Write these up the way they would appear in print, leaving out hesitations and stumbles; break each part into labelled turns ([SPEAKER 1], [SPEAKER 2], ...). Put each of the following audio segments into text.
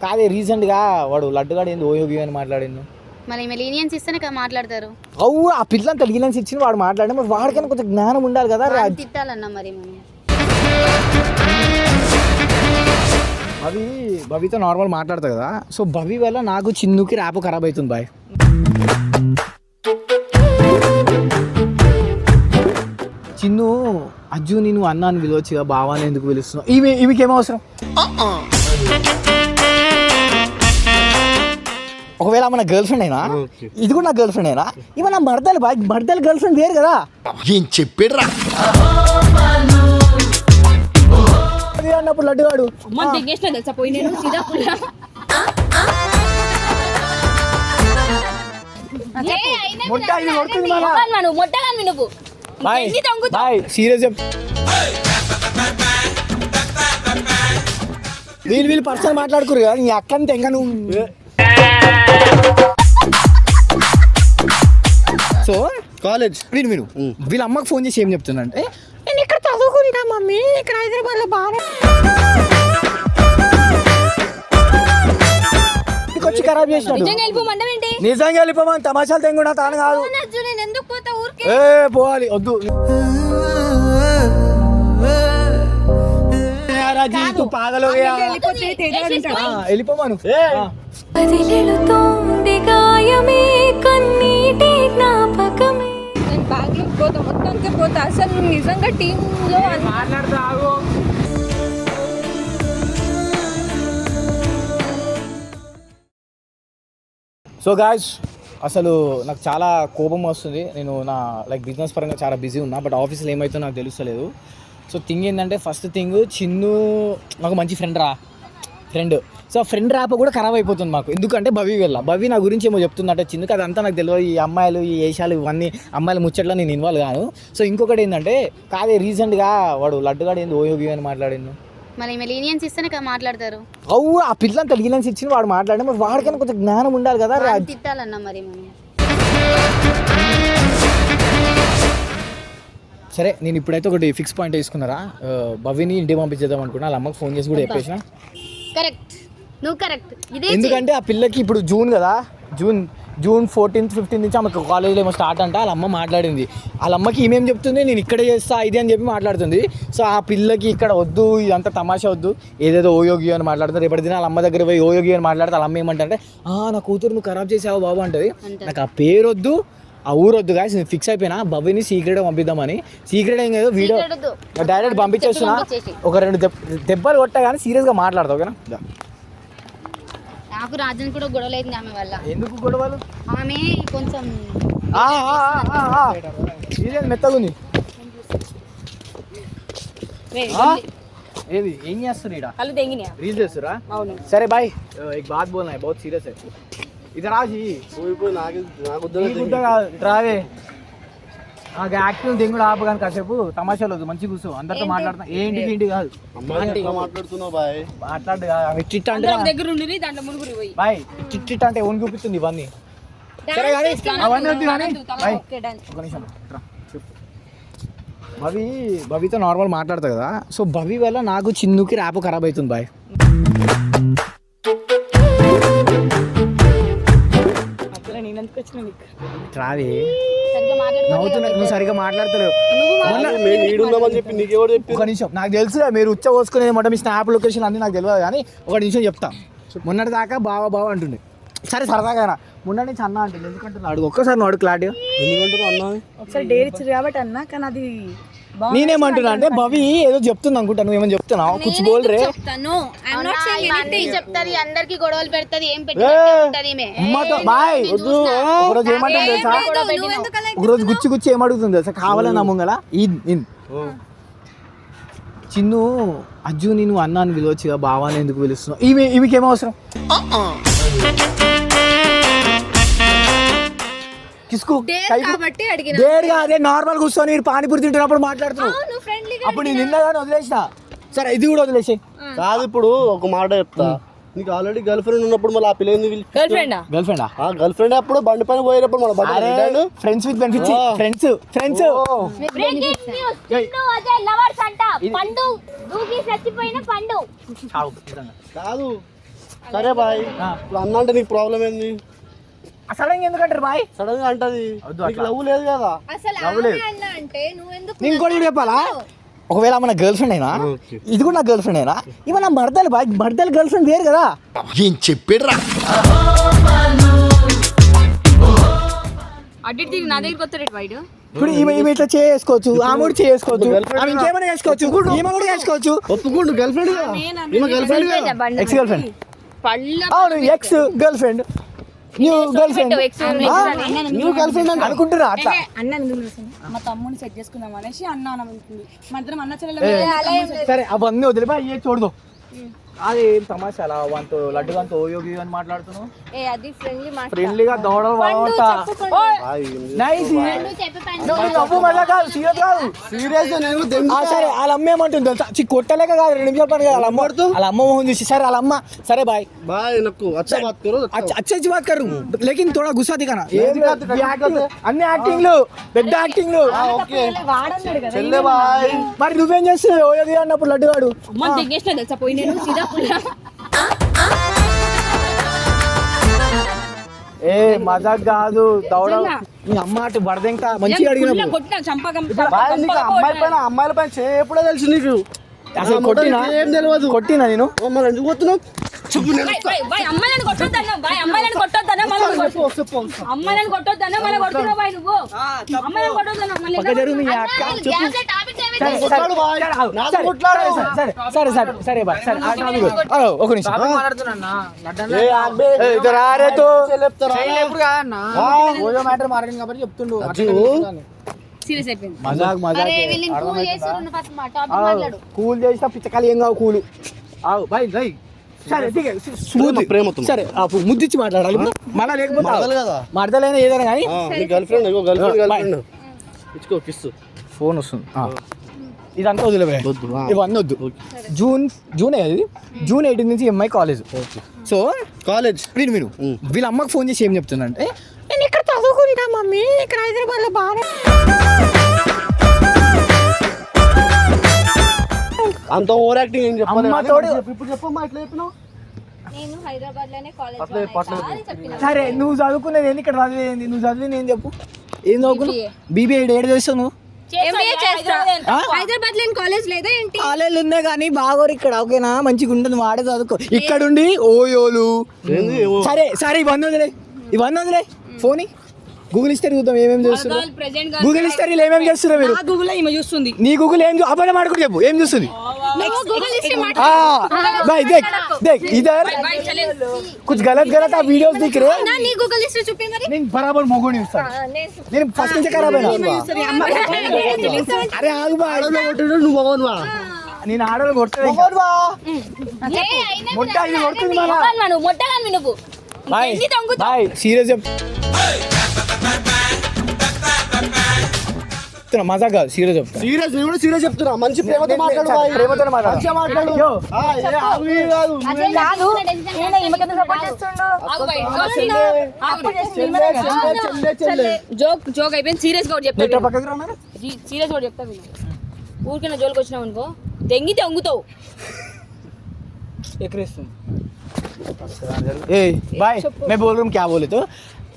[SPEAKER 1] కాదే రీసెంట్గా వాడు లడ్డుగాడు ఏంది ఓయోగి అని మాట్లాడిండు.
[SPEAKER 2] మరి ఈమె లీనియన్స్ ఇస్తేనే కదా మాట్లాడతారు.
[SPEAKER 1] అవు ఆ పిల్లంతా లీనియన్స్ ఇచ్చిన వాడు మాట్లాడి మరి వాడికైనా కొంచెం జ్ఞానం ఉండాలి కదా.
[SPEAKER 2] తిట్టాలన్నా మరి మనం
[SPEAKER 1] భవితో నార్మల్ మాట్లాడతా కదా. సో భవి వల్ల నాకు చిన్నుకి ర్యాప్ ఖరాబ్ అవుతుంది బాయ్. చిన్ను అజ్జు నేను అన్నాను పిలవచ్చుగా, బావాని ఎందుకు పిలుస్తున్నావు? ఈమెకేం అవసరం? ఒకవేళ మన గర్ల్ ఫ్రెండ్ అయినా ఇది కూడా నా గర్ల్ ఫ్రెండ్ అయినా ఇవ నా మర్దలు బాయ్, మర్దలు గర్ల్ ఫ్రెండ్ వేరు కదా.
[SPEAKER 3] ఏం చెప్పాడురా
[SPEAKER 1] అన్నప్పుడు లడ్డుగాడు సీరియస్ వీళ్ళు పర్సనల్ మాట్లాడుకోరు కదా. నీ అక్కని తెంగ నువ్వు. సో కాలేజ్ విను వీళ్ళ అమ్మకి ఫోన్ చేసి ఏం చెప్తున్నా అంటే, నేను ఇక్కడ చదువుకున్నా మమ్మీ, ఇక్కడ హైదరాబాద్లో బాగా వచ్చి ఖరాబ్ చేసినాడు. నిజంగా వెళ్ళిపోమని తమాషాలు తెంగున్నా తాను కాదు. ఏ పోవాలి వద్దు పాగలో వెళ్ళిపోమాను.
[SPEAKER 4] అసలు నిజంగా టీంలో
[SPEAKER 1] మాట్లాడతావు. సో గాయ్స్ అసలు నాకు చాలా కోపం వస్తుంది. నేను నా బిజినెస్ పరంగా చాలా బిజీ ఉన్నా, బట్ ఆఫీస్లో ఏమవుతుందో నాకు తెలుస్తలేదు. సో థింగ్ ఏంటంటే, ఫస్ట్ థింగ్ చిన్ను నాకు మంచి ఫ్రెండ్. సో ఫ్రెండ్ ర్యాప్ కూడా ఖరాబ్ అయిపోతుంది మాకు. ఎందుకంటే భవి నా గురించి ఏమో చెప్తుందంటే చిన్నుకి అదంతా నాకు తెలియదు. ఈ అమ్మాయిలు ఈ వేషాలు ఇవన్నీ అమ్మాయిల ముచ్చట్లో నేను ఇన్వాల్వ్ కాను. సో ఇంకొకటి ఏంటంటే, కాదే రీసెంట్గా వాడు లడ్డుగాడు ఏంది ఓయోగి అని మాట్లాడిండు.
[SPEAKER 2] మరి ఈమె లీనియన్స్ ఇస్తేనే కదా మాట్లాడతారు.
[SPEAKER 1] అవు ఆ పిల్లంతా లీనియన్స్ ఇచ్చిన వాడు మాట్లాడి మరి వాడికైనా కొంచెం జ్ఞానం ఉండాలి కదా.
[SPEAKER 2] తిట్టాలన్నా మరి మనం.
[SPEAKER 1] సరే నేను ఇప్పుడైతే ఒకటి ఫిక్స్ పాయింట్ వేసుకున్నారా, భవిని ఇంటికి పంపించేద్దాం అనుకున్నా. వాళ్ళ అమ్మకి ఫోన్ చేసి కూడా చెప్పేసిన.
[SPEAKER 2] కరెక్ట్, నువ్వు కరెక్ట్.
[SPEAKER 1] ఎందుకంటే ఆ పిల్లకి ఇప్పుడు జూన్ కదా, జూన్ 14th 15th నుంచి ఆమెకు కాలేజ్లో ఏమో స్టార్ట్ అంట. వాళ్ళ అమ్మ మాట్లాడింది. వాళ్ళ అమ్మకి ఈమెం చెప్తుంది, నేను ఇక్కడే చేస్తా ఇది అని చెప్పి మాట్లాడుతుంది. సో ఆ పిల్లకి ఇక్కడ వద్దు, ఇదంతా తమాషా వద్దు, ఏదేదో ఓయోగి అని మాట్లాడుతుంది. రేపటి దిన వాళ్ళ అమ్మ దగ్గర పోయి ఓయోగి అని మాట్లాడితే వాళ్ళ అమ్మ ఏమంటే, నా కూతురు నువ్వు ఖరాబ్ చేసావు బాబు అంటది. నాకు ఆ పేరు వద్దు, ఆ ఊరు వద్దు గాయస్. నేను ఫిక్స్ అయిపోయినా భవిని సీక్రెట్గా పంపిద్దామని. సీక్రెట్ ఏం కాదు, వీడియో డైరెక్ట్ పంపించేస్తున్నా. ఒక 2 దెబ్బలు కొట్టా కానీ సీరియస్గా మాట్లాడతావు ఓకేనా.
[SPEAKER 2] నాకు రాజన్ కూడా గొడవలు అయింది ఆమె వల్ల.
[SPEAKER 1] ఎందుకు గొడవలు?
[SPEAKER 2] ఆమె కొంచెం
[SPEAKER 1] సీరియస్ మెత్తగా ఉంది. ఏది ఏం చేస్తారు ఇక్కడ? రీల్ చేస్తురా? సరే బాయ్, एक बात बोलना है, बहुत सीरियस है. इधर आ जी. రావే నాకు యాక్టివ్ దింగ్ కూడా ఆపు కానీ కాసేపు తమాషాలు వద్దు, మంచి కూర్చో. అందరితో మాట్లాడుతున్నా. ఏంటి కాదు
[SPEAKER 3] మాట్లాడుతున్నావు బాయ్.
[SPEAKER 1] మాట్లాడు చిట్ అంటే బాయ్, చిట్ అంటే ఓన్ చూపిస్తుంది ఇవన్నీ. సరే కానీ అవన్నీ వద్దు కానీ బాయ్ ఒక నిమిషం భవితో నార్మల్ మాట్లాడతా కదా. సో భవి వల్ల నాకు చిన్నుకి ర్యాప్ ఖరాబ్ అవుతుంది బాయ్. రావే నువ్వు సరిగ్గా మాట్లాడతలేవు. ఒక నిమిషం, నాకు తెలుసు మీరు ఉచ్చ పోసుకునేది మాట, మీ స్నాప్ లొకేషన్ అన్నీ నాకు తెలియదు కానీ ఒక నిమిషం చెప్తా. మొన్నటి దాకా బావ అంటుండే. సరే సరదాగా మొన్న నుంచి అన్న అంటుంది. ఎందుకంటే అడుగు ఒక్కసారి నువ్వు అడుగు క్లారిటీ. ఎందుకంటే అన్న
[SPEAKER 4] ఒకసారి డేర్ ఇచ్చారు కాబట్టి అన్న, కానీ అది
[SPEAKER 1] నేనేమంటున్నా అంటే భవి ఏదో చెప్తుంది అనుకుంటా, నువ్వు ఏమని చెప్తున్నావు? కుచ్చు బోల్ రే.
[SPEAKER 2] చెప్తాది అందరికి గొడవలు పెడతాది. ఏం పెట్టి
[SPEAKER 1] బాయ్ వద్దు. ఒకరోజు ఏమంటుంది తెలుసా, ఒకరోజు గుచ్చి ఏమడుగుతుంది తెలుసా, కావాలని నా ముంగల చిన్ను అజ్జు నేను అన్నాను పిలవచ్చుగా, బావాని ఎందుకు పిలుస్తున్నావు? ఈమెకేం అవసరం? అదే నార్మల్ కూర్చొని పానీపూరి తింటున్నప్పుడు మాట్లాడుతున్నావు. అప్పుడు నేను నిన్నగానే వదిలేసిన. సరే ఇది కూడా వదిలేసి
[SPEAKER 3] కాదు. ఇప్పుడు ఒక మాట చెప్తా, నీకు ఆల్రెడీ గర్ల్ ఫ్రెండ్ ఉన్నప్పుడు మళ్ళీ ఆ పిల్ల గర్ల్ ఫ్రెండ్ అప్పుడు బండి పైన పోయినప్పుడు మన
[SPEAKER 1] ఫ్రెండ్స్ విత్ బెనిఫిట్స్. ఫ్రెండ్స్
[SPEAKER 3] కాదు. సరే బాయ్ ఇప్పుడు అన్న అంటే నీకు ప్రాబ్లం ఏంది?
[SPEAKER 1] సడన్ ఎందుకంటారు బాయ్?
[SPEAKER 3] సడన్ గా అంటది
[SPEAKER 1] వద్దు
[SPEAKER 3] నీకు లవ్ లేదు కదా.
[SPEAKER 2] అసలు
[SPEAKER 1] నవ్వలేదు.
[SPEAKER 2] ఆమె అన్న అంటే నువ్వెందుకు
[SPEAKER 1] నేను ఇంకోటి చెప్పాలా, ఒకవేళ మన గర్ల్ ఫ్రెండ్ అయినా
[SPEAKER 3] ఓకే.
[SPEAKER 1] ఇది కూడా నా గర్ల్ ఫ్రెండ్ అయినా ఇవన్న మర్దలు బాయ్, మర్దలు గర్ల్ ఫ్రెండ్ వేరు కదా.
[SPEAKER 5] ఏం చెప్పాడురా?
[SPEAKER 4] అడ్డి తిరిగి నా దగ్గరికి వస్తాడు వైడ్.
[SPEAKER 1] ఇప్పుడు ఈమె ఇట్లా చేసుకోవచ్చు, ఆమె కూడా చేసుకోవచ్చు, ఆమె ఇంకేమైనా చేసుకోవచ్చు, ఈమె కూడా చేసుకోవచ్చు.
[SPEAKER 3] ఒప్పుకోండు గర్ల్ ఫ్రెండ్ కదా, ఈమె గర్ల్ ఫ్రెండ్ కదా.
[SPEAKER 1] ఎక్స్ గర్ల్ ఫ్రెండ్
[SPEAKER 4] పళ్ళ
[SPEAKER 1] అవును, ex girl friend new girl friend
[SPEAKER 3] నువ్వు గర్ల్ ఫ్రెండ్ అంటే
[SPEAKER 1] అనుకుంటున్నా అట్లా.
[SPEAKER 4] అన్న ఎందుకు తెలుసా? మా తమ్ముని సెట్ చేసుకుందాం అనేసి అన్న అనుకుంటుంది. మా ఇద్దరం అన్న చెల్లెలు
[SPEAKER 1] సరే అవన్నీ వదిలిపా ఏ చూడదు. అది ఏం తమాషా అలా వంతో లడ్డు వంతో యోగి అని మాట్లాడుతున్నావు.
[SPEAKER 4] ఏ అది ఫ్రెండ్లీ మాట.
[SPEAKER 1] ఫ్రెండ్లీగా దౌడలు బాగుంటా నైస్. నవ్వు మళ్ళా కాదు, సీరియస్ కాదు.
[SPEAKER 3] సీరియస్ నేను దెంగు.
[SPEAKER 1] సరే వాళ్ళ అమ్మ ఏమంటుంది తెలుసా? కొట్టలేక కాదు, 2 నిమిషాలు పని కాదు. వాళ్ళ అమ్మ వాళ్ళ అమ్మ మొహం చూసి సరే వాళ్ళ అమ్మ సరే బాయ్
[SPEAKER 3] బాయ్ నాకు అచ్చా బాత్ కరో.
[SPEAKER 1] अच्छे अच्छी बात करूं लेकिन थोड़ा गुस्सा दिखाना. అన్ని యాక్టింగ్లు, పెద్ద యాక్టింగ్లు.
[SPEAKER 3] ఓకే
[SPEAKER 4] వాడన్నాడు కదా.
[SPEAKER 3] చెల్లె బాయ్.
[SPEAKER 1] మరి నువ్వేం చేస్తున్నావు ఓయోగి అన్నప్పుడు లడ్డు వాడు?
[SPEAKER 4] అమ్మ తెగేసిన తెలుసా పోయి నేను సీదా
[SPEAKER 1] ఏ మజాక్ కాదు, దౌడ నీ అమ్మ అటు బడదెంక మంచిగా అడిగినప్పుడు
[SPEAKER 4] కొట్టిన చంపకం
[SPEAKER 3] బాయ్ నీకు అమ్మాయిల పైన ఎప్పుడో తెలుసు నీకు.
[SPEAKER 1] అసలు కొట్టినా
[SPEAKER 3] ఏం తెలియదు.
[SPEAKER 1] కొట్టినా నేను
[SPEAKER 3] మరి ఎందుకు పోతున్నావు? చెప్పు నేను
[SPEAKER 4] అమ్మాయిలను కొట్టొద్దన్నా బాయ్, అమ్మాయిలను కొట్టొద్దన్నా మళ్ళీ అమ్మాయిలను కొట్టొద్దన్నా మళ్ళీ కొడుతున్నావు బాయ్ నువ్వు. అమ్మాయిలను కొట్టొద్దన్నా మళ్ళీ
[SPEAKER 1] పక్క జరుగు మీ అక్క చెప్పు. సరే, సరే,
[SPEAKER 3] కొట్లాడు బాయ్.
[SPEAKER 1] సరే, ఆగు.
[SPEAKER 3] నాతో
[SPEAKER 1] సరే,
[SPEAKER 3] కొట్లాడు.
[SPEAKER 1] సరే, సరే, సరే, సరే బాయ్ సరే ఆ టాపిక్ వద్దు. ఆగు, ఒక నిమిషం
[SPEAKER 3] ఏ ఆగ్బే.
[SPEAKER 1] ఏ, ఇద్దరు రారే తో.
[SPEAKER 3] చెల్లెప్తారా?
[SPEAKER 1] ఓయో మ్యాటర్ మాట్లాడింది కాబట్టి చెప్తుండు.
[SPEAKER 4] సీరియస్ అయిపోయింది.
[SPEAKER 1] మజాక్ మజాక్
[SPEAKER 2] అరే వీళ్ళని కూల్ చేస్తున్నారు, నువ్వు ఫస్ట్ మా టాపిక్ మాట్లాడు.
[SPEAKER 1] కూల్ చేసిన పిచ్చకాలు ఏం కావు కూలు. ఆవు బాయ్ రై సరే ఠీక్ హై, స్మూత్
[SPEAKER 3] ప్రేమతో.
[SPEAKER 1] సరే ముద్దిచ్చి మాట్లాడాలి మళ్ళా లేకపోతే
[SPEAKER 3] మరదలు కదా.
[SPEAKER 1] మరదలైనా ఏదైనా కానీ
[SPEAKER 3] నీ గర్ల్ ఫ్రెండ్ గర్ల్ ఫ్రెండ్ ఇచ్చుకో కిస్.
[SPEAKER 1] ఫోన్ వస్తుంది. ఇదంతా వదిలేవే,
[SPEAKER 3] వద్దు.
[SPEAKER 1] ఇవన్నీ వద్దు. జూన్ 18 నుంచి ఎంఐ కాలేజ్. సో
[SPEAKER 3] కాలేజ్
[SPEAKER 1] విను వీళ్ళ అమ్మకి ఫోన్ చేసి ఏం చెప్తుందంటే, నేను ఇక్కడ చదువుకుంటా మమ్మీ, ఇక్కడ హైదరాబాద్లో బాగా
[SPEAKER 3] అంత ఓవర్ యాక్టింగ్ ఏం చెప్పాలి.
[SPEAKER 1] అమ్మ తోడు.
[SPEAKER 3] ఇప్పుడు చెప్పమ్మా ఎట్లా చెప్పినావు?
[SPEAKER 2] నేను హైదరాబాద్ లోనే కాలేజ్ చెప్పిన.
[SPEAKER 1] సరే నువ్వు చదువుకునేది ఏంది, ఇక్కడ చదివేది నువ్వు చదివింది ఏం చెప్పు, ఏం చదువుకున్నావు? బీబీఏ ఏడు చేస్తావు నువ్వు?
[SPEAKER 2] ఎంబీఏ చేస్తా.
[SPEAKER 1] ఆ?
[SPEAKER 2] హైదరాబాద్ లేని కాలేజ్ లేదా ఏంటి?
[SPEAKER 1] కాలేజీలు ఉన్నాయి కానీ బాగోరు ఇక్కడ, ఓకేనా? మంచిగా ఉంటుంది, వాడే చదువుకో. ఇక్కడుండి ఓయోలు.
[SPEAKER 3] ఏంది ఏమో.
[SPEAKER 1] సరే సరే ఇవన్నీ వదిలే ఫోన్ గూగుల్ హిస్టరీ చూద్దాం ఏమేమి చేస్తున్నారు. గూగుల్ హిస్టరీలో ఏమేమి చేస్తున్నారు మీరు?
[SPEAKER 4] గూగుల్ ఈమె చూస్తుంది.
[SPEAKER 1] నీ గూగుల్ ఏం అబద్ధం ఆడుకుంటూ చెప్పు, ఏం చూస్తుంది?
[SPEAKER 2] నువ్వు గూగుల్ హిస్టరీ
[SPEAKER 1] भाई देख इधर कुछ गलत आप वीडियोस दिख रहे हैं.
[SPEAKER 2] నీ గూగుల్ హిస్టరీ చూపి మరి.
[SPEAKER 1] నేను బరాబర్ మొగోని ఇస్తాను. నేను ఫస్ట్ నుంచి ఖరాబ్ అయినా. అరే ఆగు బా,
[SPEAKER 3] నువ్వు బాగున్నావు వా.
[SPEAKER 1] నేను ఆడలు కొట్టలేదు.
[SPEAKER 2] ఏ అయినా
[SPEAKER 1] మొట్ట ఇది కొడుతుంది మళ్ళా.
[SPEAKER 4] నువ్వు మొట్టగాని నువ్వు
[SPEAKER 1] బాయ్ బాయ్ సీరియస్ చెప్తున్నా, మజా కాదు, సీరియస్ చెప్తా.
[SPEAKER 3] సీరియస్ నేను కూడా సీరియస్ చెప్తున్నా. మంచి ప్రేమతో మాట్లాడు బాయ్.
[SPEAKER 1] ప్రేమతోనే మాట్లాడు.
[SPEAKER 3] మంచిగా మాట్లాడు.
[SPEAKER 1] యో.
[SPEAKER 3] ఏ ఆగు ఇది కాదు.
[SPEAKER 2] అదే కాదు. నేను ఈమెకి సపోర్ట్ చేస్తుండు.
[SPEAKER 3] చెల్లె
[SPEAKER 4] జోక్ అయిపోయింది. సీరియస్ గా
[SPEAKER 1] ఇట్లా
[SPEAKER 4] చెప్తాను.
[SPEAKER 1] పక్కకి రా మరి.
[SPEAKER 4] సీరియస్ కూడా చెప్తాను. ఊరికైనా జోలికి వచ్చినావు అనుకో తెంగితే వంగుతావు.
[SPEAKER 1] ఏ బాయ్ మే బోల్ రూమ్ క్యా బోలే తో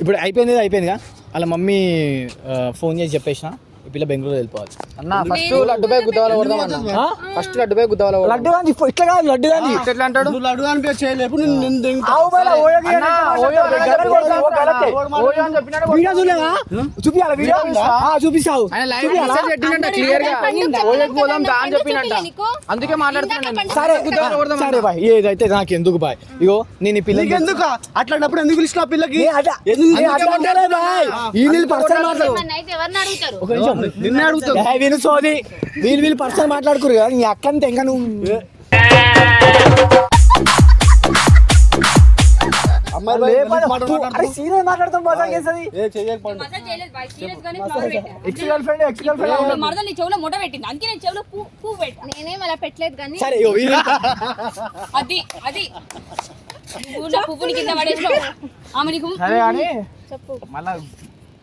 [SPEAKER 1] ఇప్పుడు అయిపోయిందిగా వాళ్ళ మమ్మీ ఫోన్ చేసి చెప్పేసిన ఈ పిల్ల బెంగళూరు వెళ్ళిపోవాలి అన్న. ఫస్ట్ లడ్డుపై గుద్దవాల కొడదాం అన్న. ఫస్ట్ లడ్డుపై గుద్దవాల లడ్డు గాంధీ ఇట్లా కాదు, లడ్డు గాంధీ ఎట్లా అంటాడు?
[SPEAKER 3] నువ్వు లడ్డు అని పేరు చేయలేవు. నేను దింగుతా.
[SPEAKER 1] వీడియో చూడలేదా? చూపియాలా వీడియో? చూపిస్తావు
[SPEAKER 6] అందుకే మాట్లాడుతున్నాను.
[SPEAKER 1] సరే సరే బాయ్, ఏదైతే నాకు ఎందుకు బాయ్. ఇగో నేను ఈ పిల్లకి
[SPEAKER 3] ఎందుకు అట్లాంటప్పుడు ఎందుకు పిలిచిన ఆ పిల్లకి?
[SPEAKER 1] పర్సనల్ మాట్లాడు.
[SPEAKER 2] అయితే ఎవరిని అడుగుతారు?
[SPEAKER 1] ఒక నిమిషం
[SPEAKER 3] నిన్నే అడుగుతావు.
[SPEAKER 1] విను సోది, వీళ్ళు పర్సనల్ మాట్లాడుకోరు కదా. నీ అక్కంటే ఇంకా నువ్వు సీరియస్ మాట్లాడతాం, మజా చేస్తుంది. ఎక్స్ గర్ల్ ఫ్రెండ్
[SPEAKER 4] మరద నీ చెవులో ముఠ పెట్టింది, అందుకే నేను చెవులో పువ్వు పెట్టా.
[SPEAKER 2] నేనేం అలా పెట్టలేదు కానీ
[SPEAKER 1] సరే ఇగో వీళ్ళు
[SPEAKER 4] అది పువ్వుని కింద పడేసినావు. ఆమె నీకు
[SPEAKER 1] సరే కానీ
[SPEAKER 2] చెప్పు.
[SPEAKER 1] మళ్ళా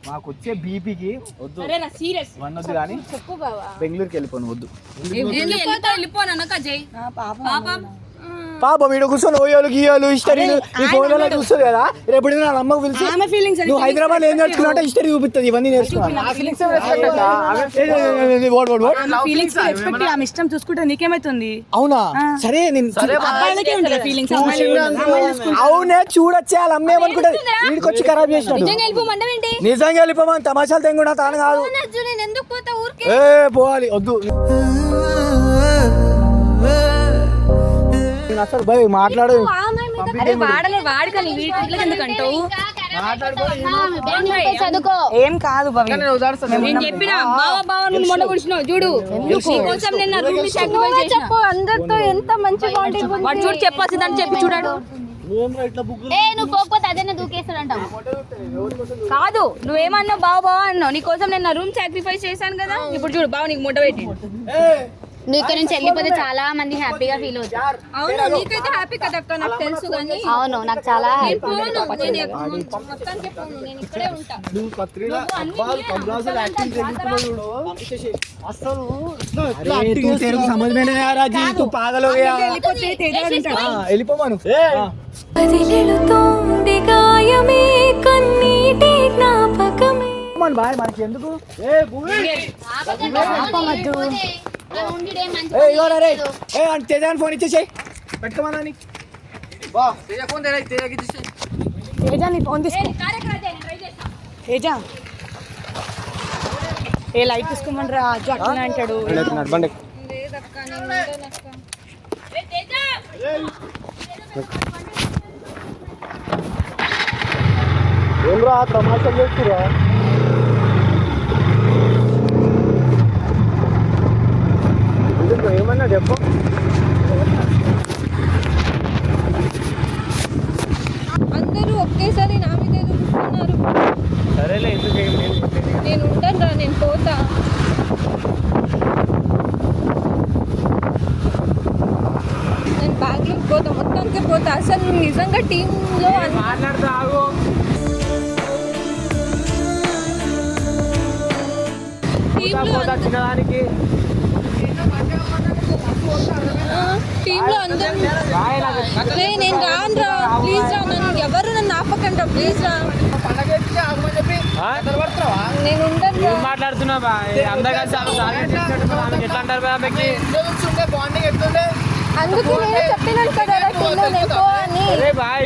[SPEAKER 1] మాకు వచ్చే బీపీకి వద్దు,
[SPEAKER 4] సరేనా సీరియస్
[SPEAKER 1] వన్ వద్దు కానీ
[SPEAKER 2] చెప్పు బావా.
[SPEAKER 1] బెంగళూరుకి వెళ్ళిపోను వద్దు.
[SPEAKER 4] వెళ్ళిపోనక్క జై పాప
[SPEAKER 1] పాపం వీడు కూర్చొని ఓయోలు గీయోలు హిస్టరీలు ఈ ఫోన్లలో చూస్తుంది కదా రేపు నా అమ్మకు పిలిచి
[SPEAKER 4] ఆమె ఫీలింగ్స్
[SPEAKER 1] నువ్వు హైదరాబాద్ ఏం నేర్చుకున్నావు హిస్టరీ చూపిస్తుంది ఇవన్నీ నేర్చుకున్నావు
[SPEAKER 4] ఫీలింగ్స్ రెస్పెక్ట్ ఆమె ఇష్టం చూసుకుంటే నీకేమైతుంది?
[SPEAKER 1] అవునా సరే నేను
[SPEAKER 4] అబ్బాయిలకే ఉంటుంది ఫీలింగ్స్.
[SPEAKER 1] అవునే చూడొచ్చే వాళ్ళ అమ్మ ఏమనుకుంటది వీడికి వచ్చి ఖరాబ్ చేసినట్టు.
[SPEAKER 2] వెళ్ళిపోమంటావేంటి?
[SPEAKER 1] నిజంగా వెళ్ళిపోమని తమాషాలు తెంగున్నా తాను కాదు.
[SPEAKER 2] నేను ఎందుకు పోతా ఊరికే?
[SPEAKER 1] ఏ పోవాలి వద్దు అసలు భయ్ మాట్లాడు.
[SPEAKER 4] వాడకని వీటికి ఎందుకంటావు?
[SPEAKER 2] చదువుకో.
[SPEAKER 4] ఏం కాదు భవి, నేను చెప్పిన బావ నువ్వు మొన్న కూర్చున్నావు చూడు, నీకోసం నేను నా రూమ్ ని సాక్రిఫైస్ చేసిన.
[SPEAKER 2] చెప్పు అందరితో ఎంత మంచి బాండింగ్ ఉంది.
[SPEAKER 4] వాడు చూడు చెప్పాల్సిందని చెప్పి చూడాడు.
[SPEAKER 2] నువ్వు పోకపోతే అదే దూకేస్తాడంటావు.
[SPEAKER 4] కాదు నువ్వేమన్నావు బావ అన్నావు, నీకోసం నేను నా రూమ్ సాక్రిఫైస్ చేశాను కదా. ఇప్పుడు చూడు బావ నీకు మోటివేట్.
[SPEAKER 2] నువ్వు ఇక్కడ నుంచి వెళ్ళిపోతే చాలా మంది హ్యాపీగా ఫీల్ అవుతారు.
[SPEAKER 4] అవును నీకైతే హ్యాపీ కదా అక్క, నాకు తెలుసు కానీ
[SPEAKER 2] అవును నాకు చాలా
[SPEAKER 4] నేను పోను, నేను మొత్తానికి పోను, నేను ఇక్కడే ఉంటా.
[SPEAKER 1] వెళ్ళిపోమాను బాయ్ మనకి ఎందుకు తేజాన్ ఫోన్ ఇచ్చేసాయి పెట్టుకోమని
[SPEAKER 4] తేజా నీ ఫోన్ తీసుకో. తేజా ఏ లైట్ తీసుకోమని రాజు అట్లా అంటాడు.
[SPEAKER 3] ఏమరా తమాషా చేస్తురా? ఏమన్నా చెప్పు.
[SPEAKER 2] అందరూ ఒకేసారి నా మీద చూస్తున్నారు.
[SPEAKER 3] సరేలే ఎందుకు
[SPEAKER 2] నేను ఉంటాను రా, నేను పోతా. నేను బెంగళూరు పోతా, మొత్తానికి పోతా. అసలు నిజంగా టీంలో
[SPEAKER 1] మాట్లాడతావు
[SPEAKER 2] టీంలో అందరూ నేను రాను రా, ప్లీజ్ రా, నన్ను ఎవరు నన్ను ఆపకండి రా, ప్లీజ్ రా. నేను ఉండను రా.
[SPEAKER 1] మాట్లాడుతున్నా
[SPEAKER 2] అందుకే నేను చెప్పినాను కదా రా, టీంలో నేను పో అని.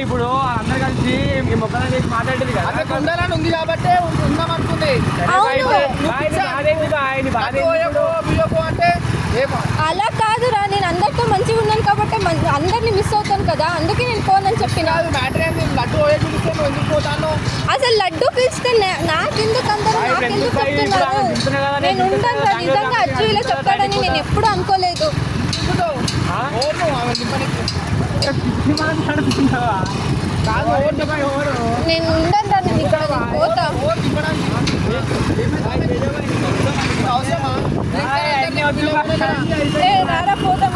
[SPEAKER 1] ఇప్పుడు అందరు కలిసి మీ మొక్కలు చేసి మాట్లాడేది కదా ఉండాలని ఉంది కాబట్టి ఉందామనుకుంది.
[SPEAKER 2] అలా కాదురా, నేను అందరితో మంచిగా ఉన్నాను కాబట్టి అందరినీ మిస్ అవుతాను కదా, అందుకే నేను పోనని చెప్పిన. అసలు లడ్డు పిలిస్తే నాకెందుకు అందరూ నాకెందుకు చెప్తున్నారు? నేను ఉంటాను రా, నిజంగా అజ్జు ఇలా చెప్తాడని నేను ఎప్పుడు అనుకోలేదు. నేను ఉండను రా, నేను ఇక్కడ పోతా. రారా పోతాం.